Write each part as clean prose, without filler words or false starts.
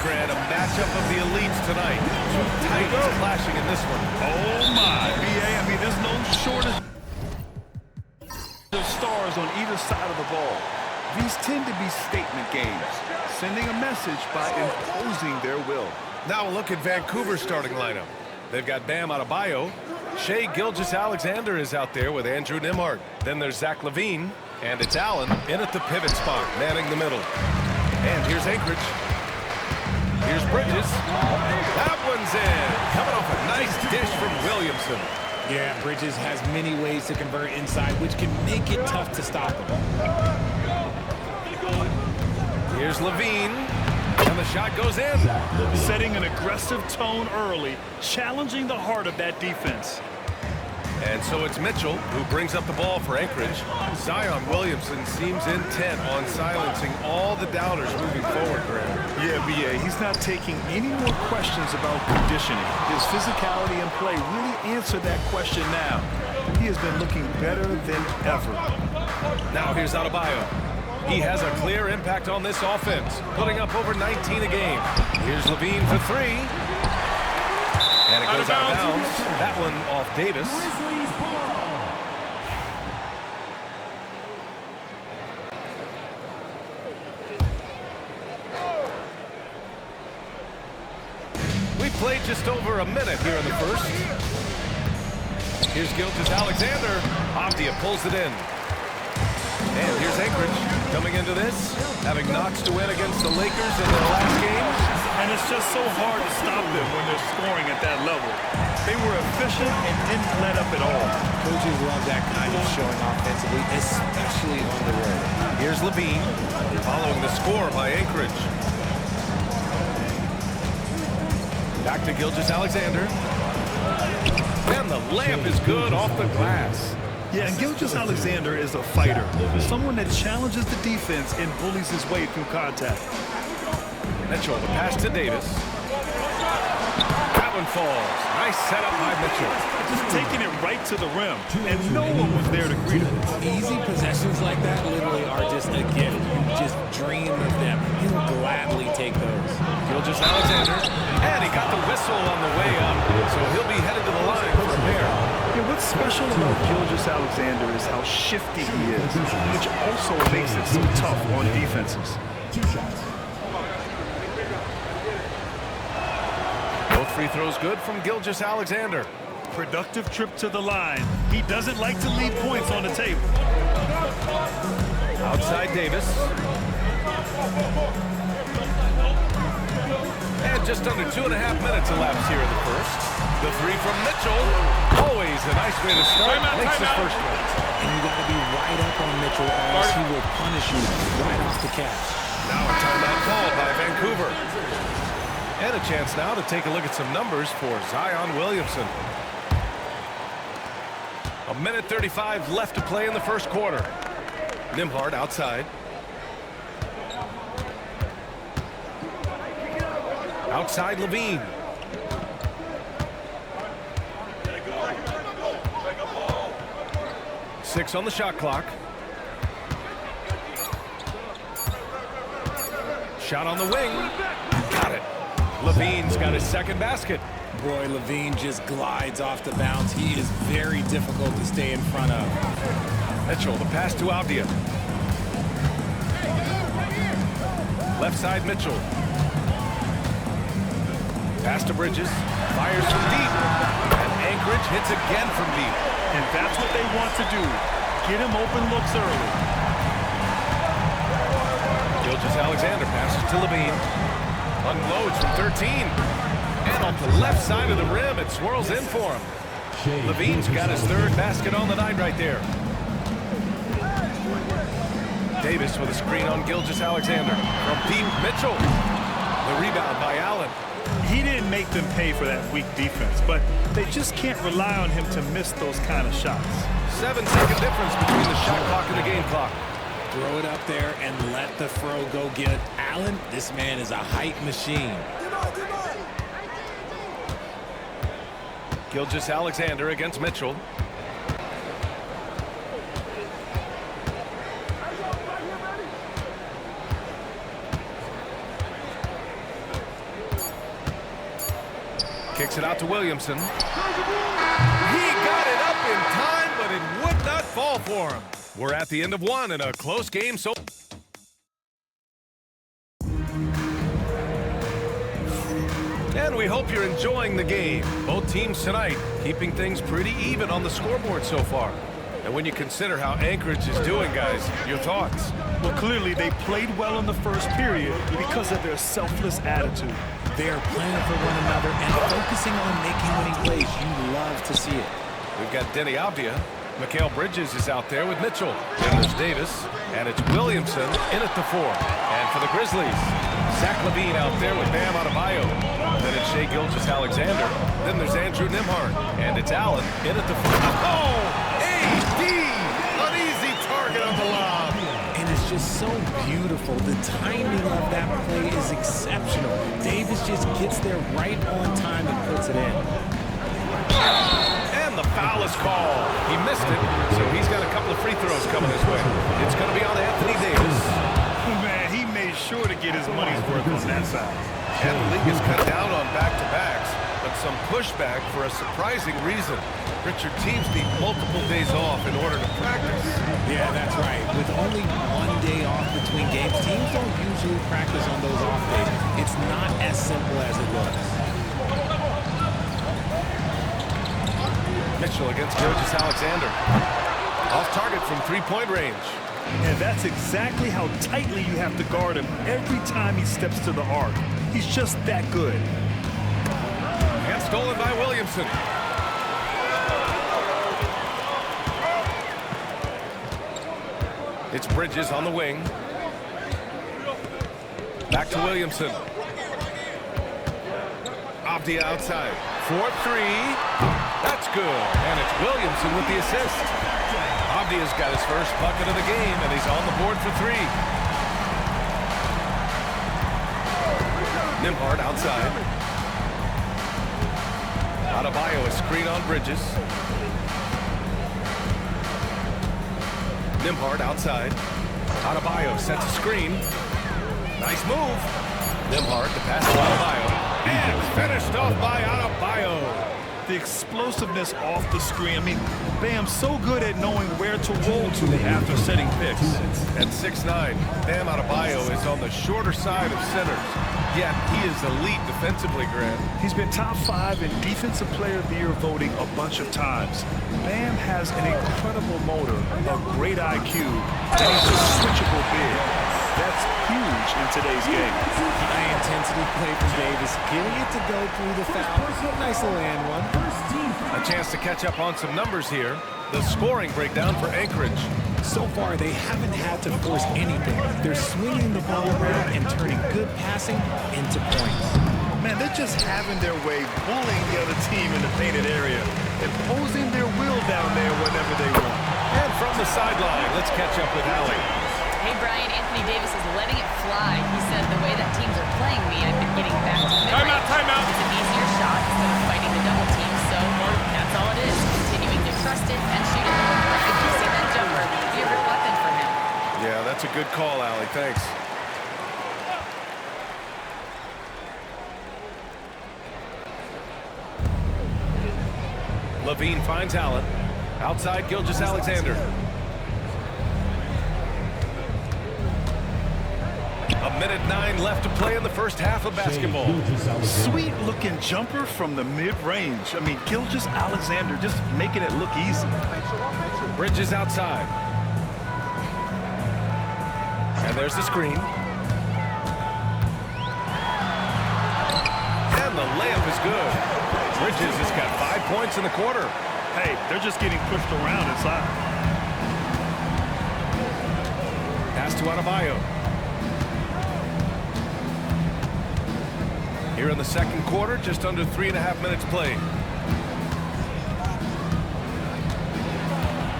Grant, a matchup of the elites tonight. Two titans clashing in this one. Oh, my. BA, I mean, there's no shortage of stars on either side of the ball. These tend to be statement games, sending a message by imposing their will. Now a look at Vancouver's starting lineup. They've got Bam Adebayo. Shai Gilgeous-Alexander is out there with Andrew Nembhard. Then there's Zach LaVine. And it's Allen in at the pivot spot, manning the middle. And here's Anchorage. Here's Bridges. That one's in. Coming off a nice dish from Williamson. Yeah, Bridges has many ways to convert inside, which can make it tough to stop him. Here's LaVine. And the shot goes in. Setting an aggressive tone early, challenging the heart of that defense. And so it's Mitchell who brings up the ball for Anchorage. Zion Williamson seems intent on silencing all the doubters moving forward, Graham. Yeah, BA, he's not taking any more questions about conditioning. His physicality and play really answer that question now. He has been looking better than ever. Now here's Adebayo. He has a clear impact on this offense, putting up over 19 a game. Here's LaVine for three. And it goes out of bounds. That one off Davis. We played just over a minute here in the first. Here's Gilgeous-Alexander. Avdia pulls it in. And here's Anchorage coming into this, having knocks to win against the Lakers in their last game. And it's just so hard to stop them when they're scoring at that level. They were efficient and didn't let up at all. Coaches love that kind of showing offensively, especially on the road. Here's LaVine following the score by Anchorage. Back to Gilgeous-Alexander. And the layup is good off the glass. Yeah, and Gilgeous-Alexander is a fighter. Someone that challenges the defense and bullies his way through contact. Mitchell, the pass to Davis. That one falls. Nice setup by Mitchell. Just taking it right to the rim, and no one was there to greet him. Easy possessions like that literally are just a gift. You just dream of them. He'll gladly take those. Gilgeous-Alexander, and he got the whistle on the way up, so he'll be headed to the line for a pair. Yeah, what's special about Gilgeous-Alexander is how shifty he is, which also makes it so tough on defenses. Both free throws good from Gilgeous-Alexander. Productive trip to the line. He doesn't like to leave points on the table. Outside Davis. And just under 2.5 minutes elapsed here in the first. The three from Mitchell. Always a nice way to start. Makes his first one. And you got to be right up on Mitchell, or else he will punish you right off the catch. Now a timeout called by Vancouver. And a chance now to take a look at some numbers for Zion Williamson. 1:35 left to play in the first quarter. Nembhard outside. Outside LaVine. Six on the shot clock. Shot on the wing. Got it. LaVine's got his second basket. Boy, LaVine just glides off the bounce. He is very difficult to stay in front of. Mitchell, the pass to Avdia. Left side, Mitchell. Pass to Bridges. Fires from deep. And Anchorage hits again from deep. And that's what they want to do. Get him open looks early. Gilgeous-Alexander passes to LaVine. Unloads from 13. And off the left side of the rim, it swirls in for him. LaVine's got his third basket on the night right there. Davis with a screen on Gilgeous-Alexander. From deep, Mitchell. The rebound by Allen. He didn't make them pay for that weak defense, but they just can't rely on him to miss those kind of shots. 7-second difference between the shot clock and the game clock. Throw it up there and let the throw go get it. Allen, this man is a height machine. Gilgeous-Alexander against Mitchell. Kicks it out to Williamson. He got it up in time, but it would not fall for him. We're at the end of one in a close game. And we hope you're enjoying the game. Both teams tonight keeping things pretty even on the scoreboard so far. And when you consider how Anchorage is doing, guys, your thoughts? Well, clearly they played well in the first period because of their selfless attitude. They are playing for one another and focusing on making winning plays. You love to see it. We've got Denny Avdia. Mikal Bridges is out there with Mitchell. Then there's Davis. And it's Williamson in at the 4. And for the Grizzlies, Zach LaVine out there with Bam Adebayo. Then it's Shai Gilgeous-Alexander. Then there's Andrew Nembhard. And it's Allen in at the 4. Oh! AD! An easy target on the lob. And it's just so beautiful. The timing of that play is exceptional. Davis just gets there right on time and puts it in. And the foul is called. He missed it, so he's got a couple of free throws coming his way. It's going to be on Anthony Davis. Man, he made sure to get his money's worth on that side. And the league has cut down on back-to-backs, but some pushback for a surprising reason. Richard, teams need multiple days off in order to practice. Yeah, that's right. With only one day off between games, teams don't usually practice on those off days. It's not as simple as it looks. Mitchell against Gilgeous-Alexander. Off target from three-point range. And that's exactly how tightly you have to guard him every time he steps to the arc. He's just that good. And stolen by Williamson. It's Bridges on the wing. Back to Williamson. Avdia outside. 4-3. That's good. And it's Williamson with the assist. Avdia's got his first bucket of the game, and he's on the board for 3. Nembhard outside. Adebayo a screen on Bridges. Nembhard outside. Adebayo sets a screen. Nice move. Nembhard to pass to Adebayo. And finished off by Adebayo. The explosiveness off the screen. I mean, Bam's so good at knowing where to roll to after setting picks. At 6'9", Bam Adebayo is on the shorter side of centers. Yet he is elite defensively, Grant. He's been top 5 in Defensive Player of the Year voting a bunch of times. Bam has an incredible motor, a great IQ, and he's a switchable big. That's huge in today's game. High-intensity play from Davis, getting it to go through the foul. Nice little and one. A chance to catch up on some numbers here. The scoring breakdown for Anchorage. So far, they haven't had to force anything. They're swinging the ball around and turning good passing into points. Man, they're just having their way, bullying the other team in the painted area, imposing their will down there whenever they want. And from the sideline, let's catch up with Allie. Hey, Brian, Anthony Davis is letting it fly. He said, the way that teams are playing me, I've been getting back to mid-range. Timeout. It's an easier shot instead of fighting the double team, so that's all it is. Continuing to trust it and shoot it. I can see that jumper. Be a real weapon for him. Yeah, that's a good call, Allie. Thanks. LaVine finds Allen. Outside, Gilgeous-Alexander. A minute 9 left to play in the first half of basketball. Sweet-looking jumper from the mid-range. I mean, Gilgeous-Alexander just making it look easy. Bridges outside. And there's the screen. And the layup is good. Bridges has got 5 points in the quarter. Hey, they're just getting pushed around inside. Pass to Adebayo. Here in the second quarter, just under 3.5 minutes played.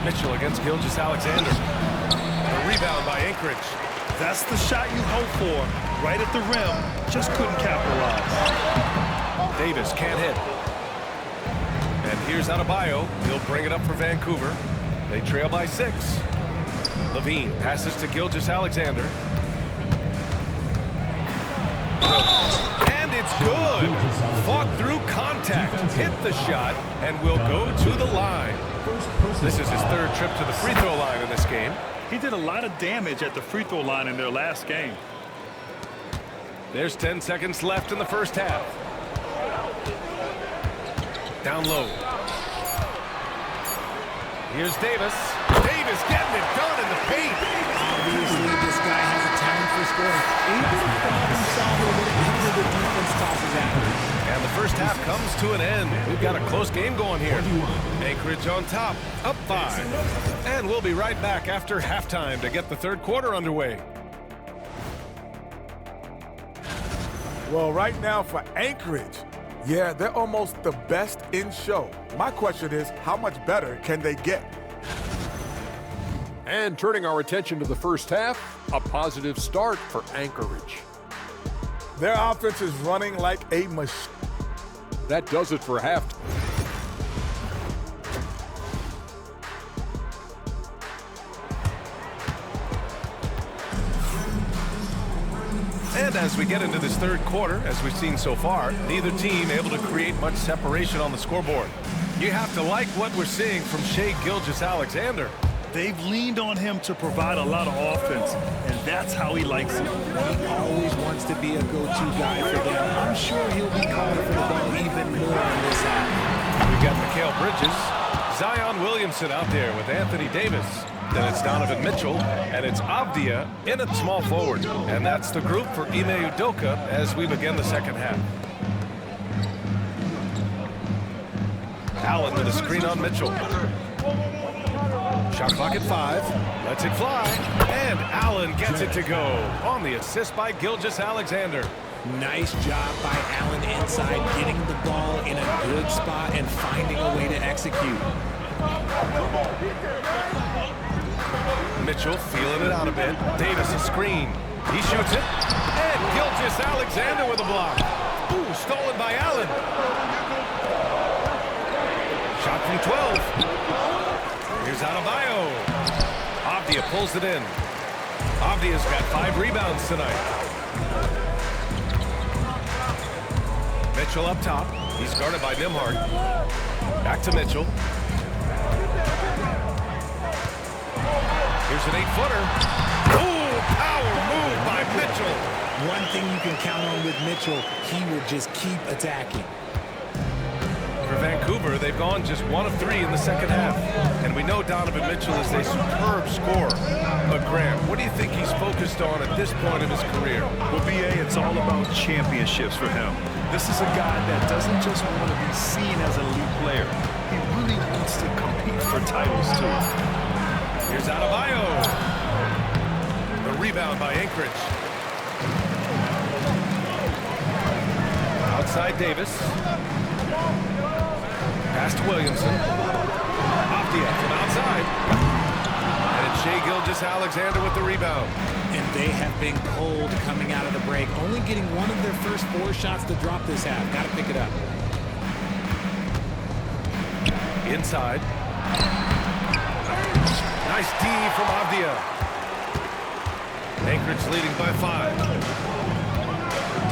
Mitchell against Gilgeous-Alexander. A rebound by Anchorage. That's the shot you hope for. Right at the rim, just couldn't capitalize. Davis can't hit. And here's Adebayo. He'll bring it up for Vancouver. They trail by 6. LaVine passes to Gilgeous-Alexander. And it's good. Fought through contact. hit the shot and will go to the line. This is his third trip to the free throw line in this game. He did a lot of damage at the free throw line in their last game. There's 10 seconds left in the first half. Down low. Here's Davis. Davis getting it done in the paint. Obviously, this guy has a talent for scoring. Able to problem solve whatever the defense tosses at him. And the first half comes to an end. We've got a close game going here. Anchorage on top, up 5. And we'll be right back after halftime to get the third quarter underway. Well, right now for Anchorage, yeah, they're almost the best in show. My question is, how much better can they get? And turning our attention to the first half, a positive start for Anchorage. Their offense is running like a machine. That does it for half. And as we get into this third quarter, as we've seen so far, neither team able to create much separation on the scoreboard. You have to like what we're seeing from Shai Gilgeous-Alexander. They've leaned on him to provide a lot of offense, and that's how he likes it. He always wants to be a go-to guy for them. I'm sure he'll be calling for the ball even more in this half. We've got Mikal Bridges, Zion Williamson out there with Anthony Davis. Then it's Donovan Mitchell, and it's Avdia in at small forward. And that's the group for Ime Udoka as we begin the second half. Allen with a screen on Mitchell. Shot clock at 5. Lets it fly. And Allen gets it to go on the assist by Gilgeous-Alexander. Nice job by Allen inside, getting the ball in a good spot and finding a way to execute. Mitchell feeling it out a bit. Davis a screen. He shoots it. And Gilgeous-Alexander with a block. Ooh, stolen by Allen. Shot from 12. Here's Adebayo. Avdia pulls it in. Avdia's got 5 rebounds tonight. Mitchell up top. He's guarded by Nembhard. Back to Mitchell. Here's an 8-footer. Ooh, power move by Mitchell. One thing you can count on with Mitchell, he will just keep attacking. For Vancouver, they've gone just 1 of 3 in the second half. And we know Donovan Mitchell is a superb scorer. But Graham, what do you think he's focused on at this point in his career? Well, BA, it's all about championships for him. This is a guy that doesn't just want to be seen as an elite player. He really wants to compete for titles, too. Here's Adebayo. The rebound by Anchorage. Outside Davis. Pass to Williamson. Avdia from outside. And it's Shai Gilgeous-Alexander with the rebound. And they have been cold coming out of the break, only getting one of their first 4 shots to drop this half. Got to pick it up. Inside. Nice D from Avdia. Anchorage leading by 5.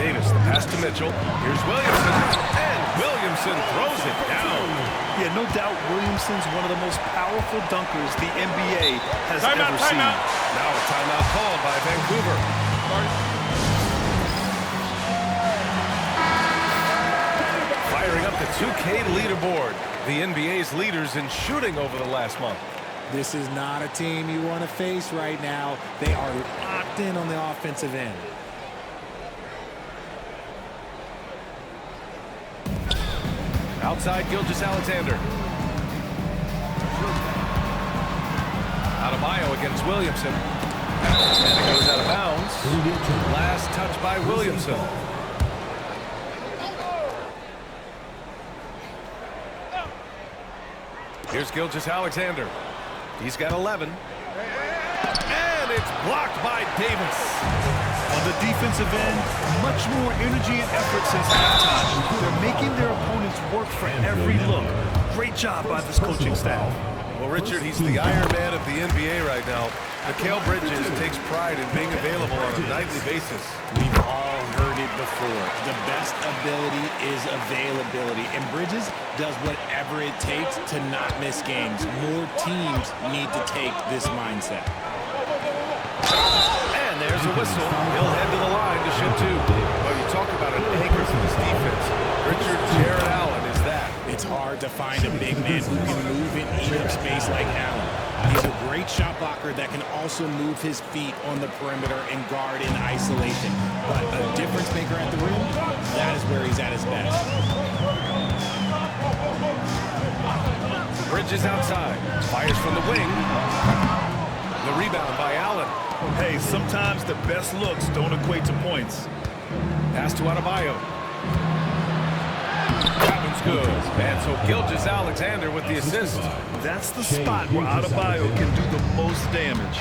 Davis, the pass to Mitchell. Here's Williamson. And Williamson throws it down. Yeah, no doubt Williamson's one of the most powerful dunkers the NBA has ever seen. Now a timeout called by Vancouver. Firing up the 2K leaderboard. The NBA's leaders in shooting over the last month. This is not a team you want to face right now. They are locked in on the offensive end. Outside Gilgeous-Alexander. Adebayo against Williamson. And it goes out of bounds. Last touch by Williamson. Here's Gilgeous-Alexander. He's got 11. And it's blocked by Davis. On the defensive end, much more energy and effort since halftime. They're making their opponents work for every look. Great job by this coaching staff. Well, Richard, he's the Iron Man of the NBA right now. Mikal Bridges takes pride in being available on a nightly basis. We've all heard it before. The best ability is availability, and Bridges does whatever it takes to not miss games. More teams need to take this mindset. And there's a whistle. He'll head to the line to shoot two. Well, you talk about an anchor for this defense. Richard Jared Allen is that. It's hard to find a big man who can move and eat up space like Allen. He's a great shot blocker that can also move his feet on the perimeter and guard in isolation. But a difference maker at the rim, that is where he's at his best. Bridges outside. Fires from the wing. The rebound by Allen. Hey, sometimes the best looks don't equate to points. Pass to Adebayo. That one's good. And so Gilgeous-Alexander with the assist. That's the spot where Adebayo can do the most damage.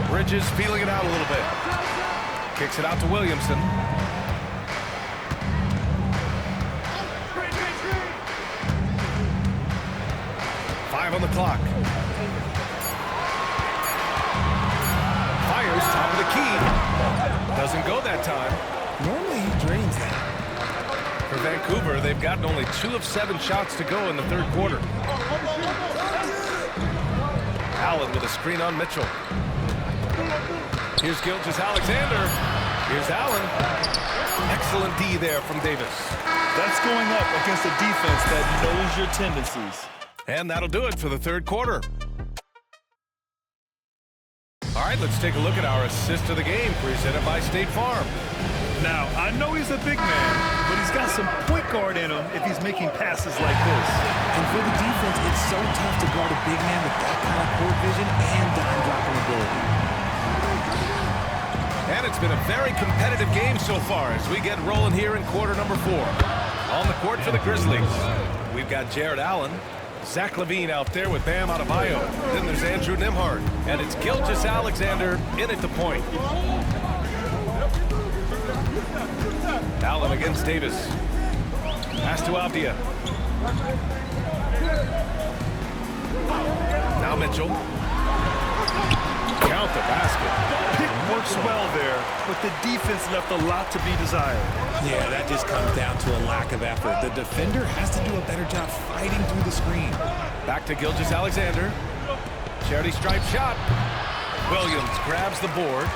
Bridges feeling it out a little bit. Kicks it out to Williamson. Five on the clock. Fires top of the key. Doesn't go that time. Normally he drains that. For Vancouver, they've gotten only 2 of 7 shots to go in the third quarter. Allen with a screen on Mitchell. Here's Gilgeous-Alexander. Here's Allen. Excellent D there from Davis. That's going up against a defense that knows your tendencies. And that'll do it for the third quarter. All right, let's take a look at our assist of the game presented by State Farm. Now, I know he's a big man, but he's got some point guard in him if he's making passes like this. And for the defense, it's so tough to guard a big man with that kind of court vision and dime dropping ability. And it's been a very competitive game so far as we get rolling here in quarter number 4. On the court for the Grizzlies, we've got Jared Allen, Zach LaVine out there with Bam Adebayo. Then there's Andrew Nembhard, and it's Gilgeous-Alexander in at the point. Allen against Davis. Pass to Avdia. Now Mitchell. Count the basket. Pick works well there, but the defense left a lot to be desired. Yeah, that just comes down to a lack of effort. The defender has to do a better job fighting through the screen. Back to Gilgeous-Alexander. Charity stripe shot. Williams grabs the board.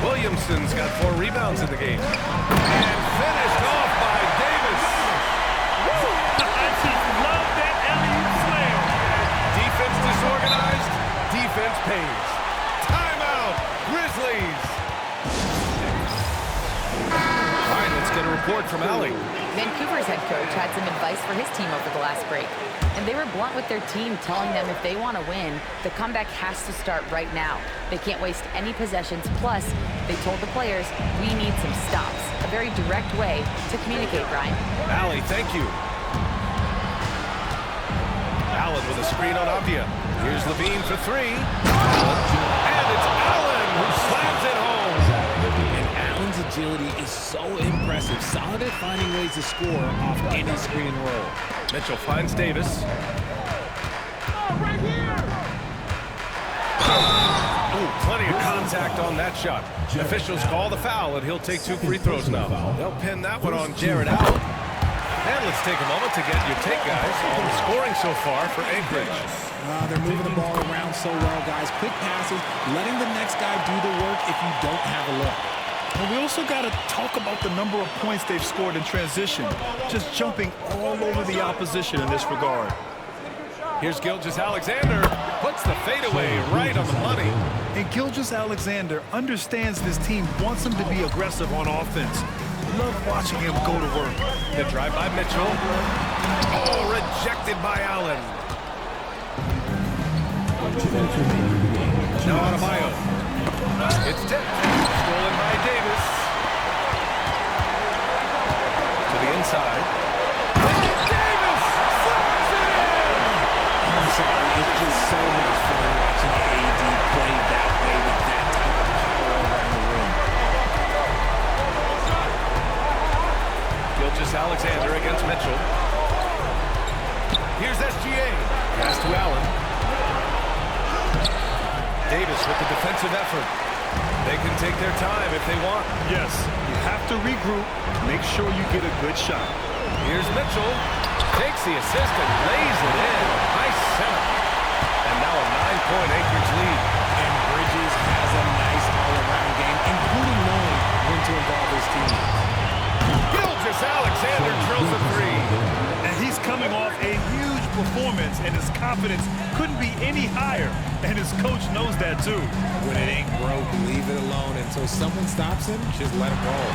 Williamson's got 4 rebounds in the game. And finished off by Davis. I just love that alley-oop slam. Defense disorganized. Defense pays. Timeout, Grizzlies. All right, let's get a report from Allie. Vancouver's head coach had some advice for his team over the last break. And they were blunt with their team, telling them if they want to win, the comeback has to start right now. They can't waste any possessions. Plus, they told the players, we need some stops. A very direct way to communicate, Brian. Allie, thank you. Allen with a screen on Avdia. Here's LaVine for 3. And it's Allen who slams it home. And Allen's agility is so impressive. Solid at finding ways to score off any screen and roll. Mitchell finds Davis. Ooh, plenty of contact on that shot. Officials call the foul, and he'll take 2 free throws now. They'll pin that one on Jared Allen. And let's take a moment to get your take, guys, on the scoring so far for Anchorage. They're moving the ball around so well, guys. Quick passes, letting the next guy do the work if you don't have a look. And we also got to talk about the number of points they've scored in transition. Just jumping all over the opposition in this regard. Here's Gilgeous-Alexander. Puts the fadeaway right on the money. And Gilgeous-Alexander understands this team wants him to be aggressive on offense. Love watching him go to work. The drive by Mitchell. Oh, rejected by Allen. Now Adebayo. It's tipped. Stolen by Davis. To the inside. Davis slams it in! I'm sorry, it's just so much fun watching AD play that way with that type of power around the rim. Gilgeous-Alexander against Mitchell. Here's SGA. Pass to Allen. Davis with the defensive effort. They can take their time if they want. Yes, you have to regroup. Make sure you get a good shot. Here's Mitchell. Takes the assist and lays it in. Nice setup. And now a 9-point Anchorage lead. And Bridges has a nice all-around game, including knowing when to involve his teammates. Alexander drills a three. And he's coming off a huge performance, and his confidence couldn't be any higher. And his coach knows that, too. When it ain't broke, leave it alone until someone stops him. Just let him roll.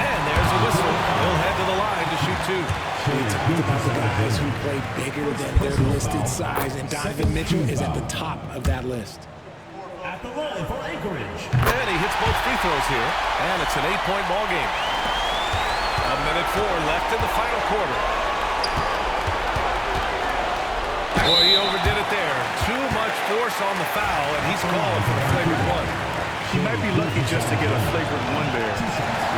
And there's a whistle. He'll head to the line to shoot two. We talked about the guys who play bigger than their listed size, and Donovan Mitchell is at the top of that list. At the line for Anchorage. And he hits both free throws here. And it's an 8-point ball game. 1:04 left in the final quarter. Boy, he overdid it there. Too much force on the foul, and he's called for the flagrant one. He might be lucky just to get a flagrant one there.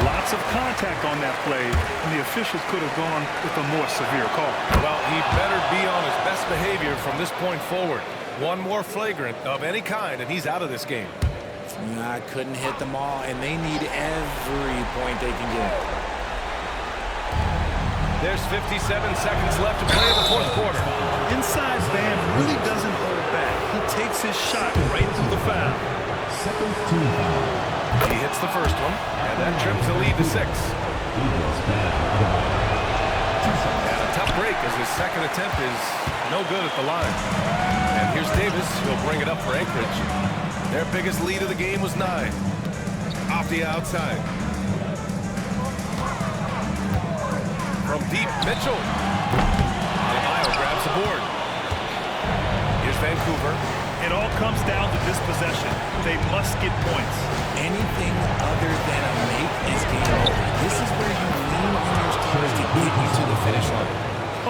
Lots of contact on that play, and the officials could have gone with a more severe call. Well, he better be on his best behavior from this point forward. One more flagrant of any kind, and he's out of this game. I couldn't hit them all, and they need every point they can get. There's 57 seconds left to play in the fourth quarter. Inside Bam really doesn't hold back. He takes his shot right through the foul. Second team foul. He hits the first one, and that trims the lead to 6. And a tough break as his second attempt is no good at the line. And here's Davis. He'll bring it up for Anchorage. Their biggest lead of the game was 9. Off the outside. From deep, Mitchell. Adebayo grabs the board. Here's Vancouver. It all comes down to this possession. They must get points. Anything other than a make is game over. This is where you lean on your stars to get you to the finish line.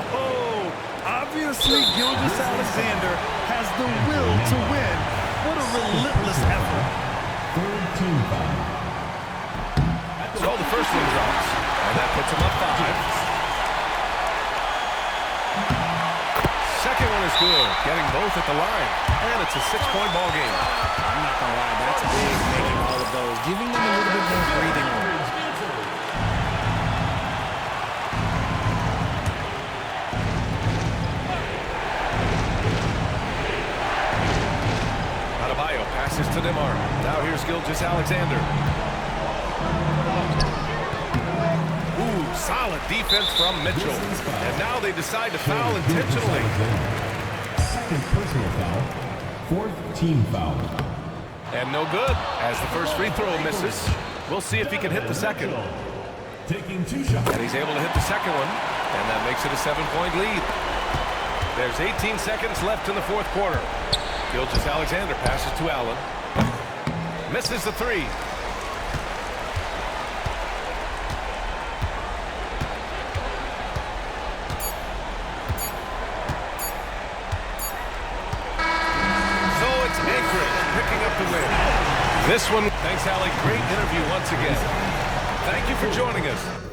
Oh, obviously Gilgeous-Alexander has the will to win. What a relentless effort. Third team foul. So the first one drops, and that puts him up 5. Second one is good, getting both at the line, and it's a 6-point ball game. I'm not gonna lie, that's big, making all of those, giving them a little bit more breathing room. Adebayo passes to Demar. Now here's Gilgeous-Alexander. Solid defense from Mitchell. And now they decide to foul intentionally. Second personal foul. Fourth team foul. And no good as the first free throw misses. We'll see if he can hit the second. Taking 2 shots. And he's able to hit the second one. And that makes it a 7-point lead. There's 18 seconds left in the fourth quarter. Gilgeous-Alexander passes to Allen. Misses the 3. This one, thanks, Allie. Great interview once again. Thank you for joining us.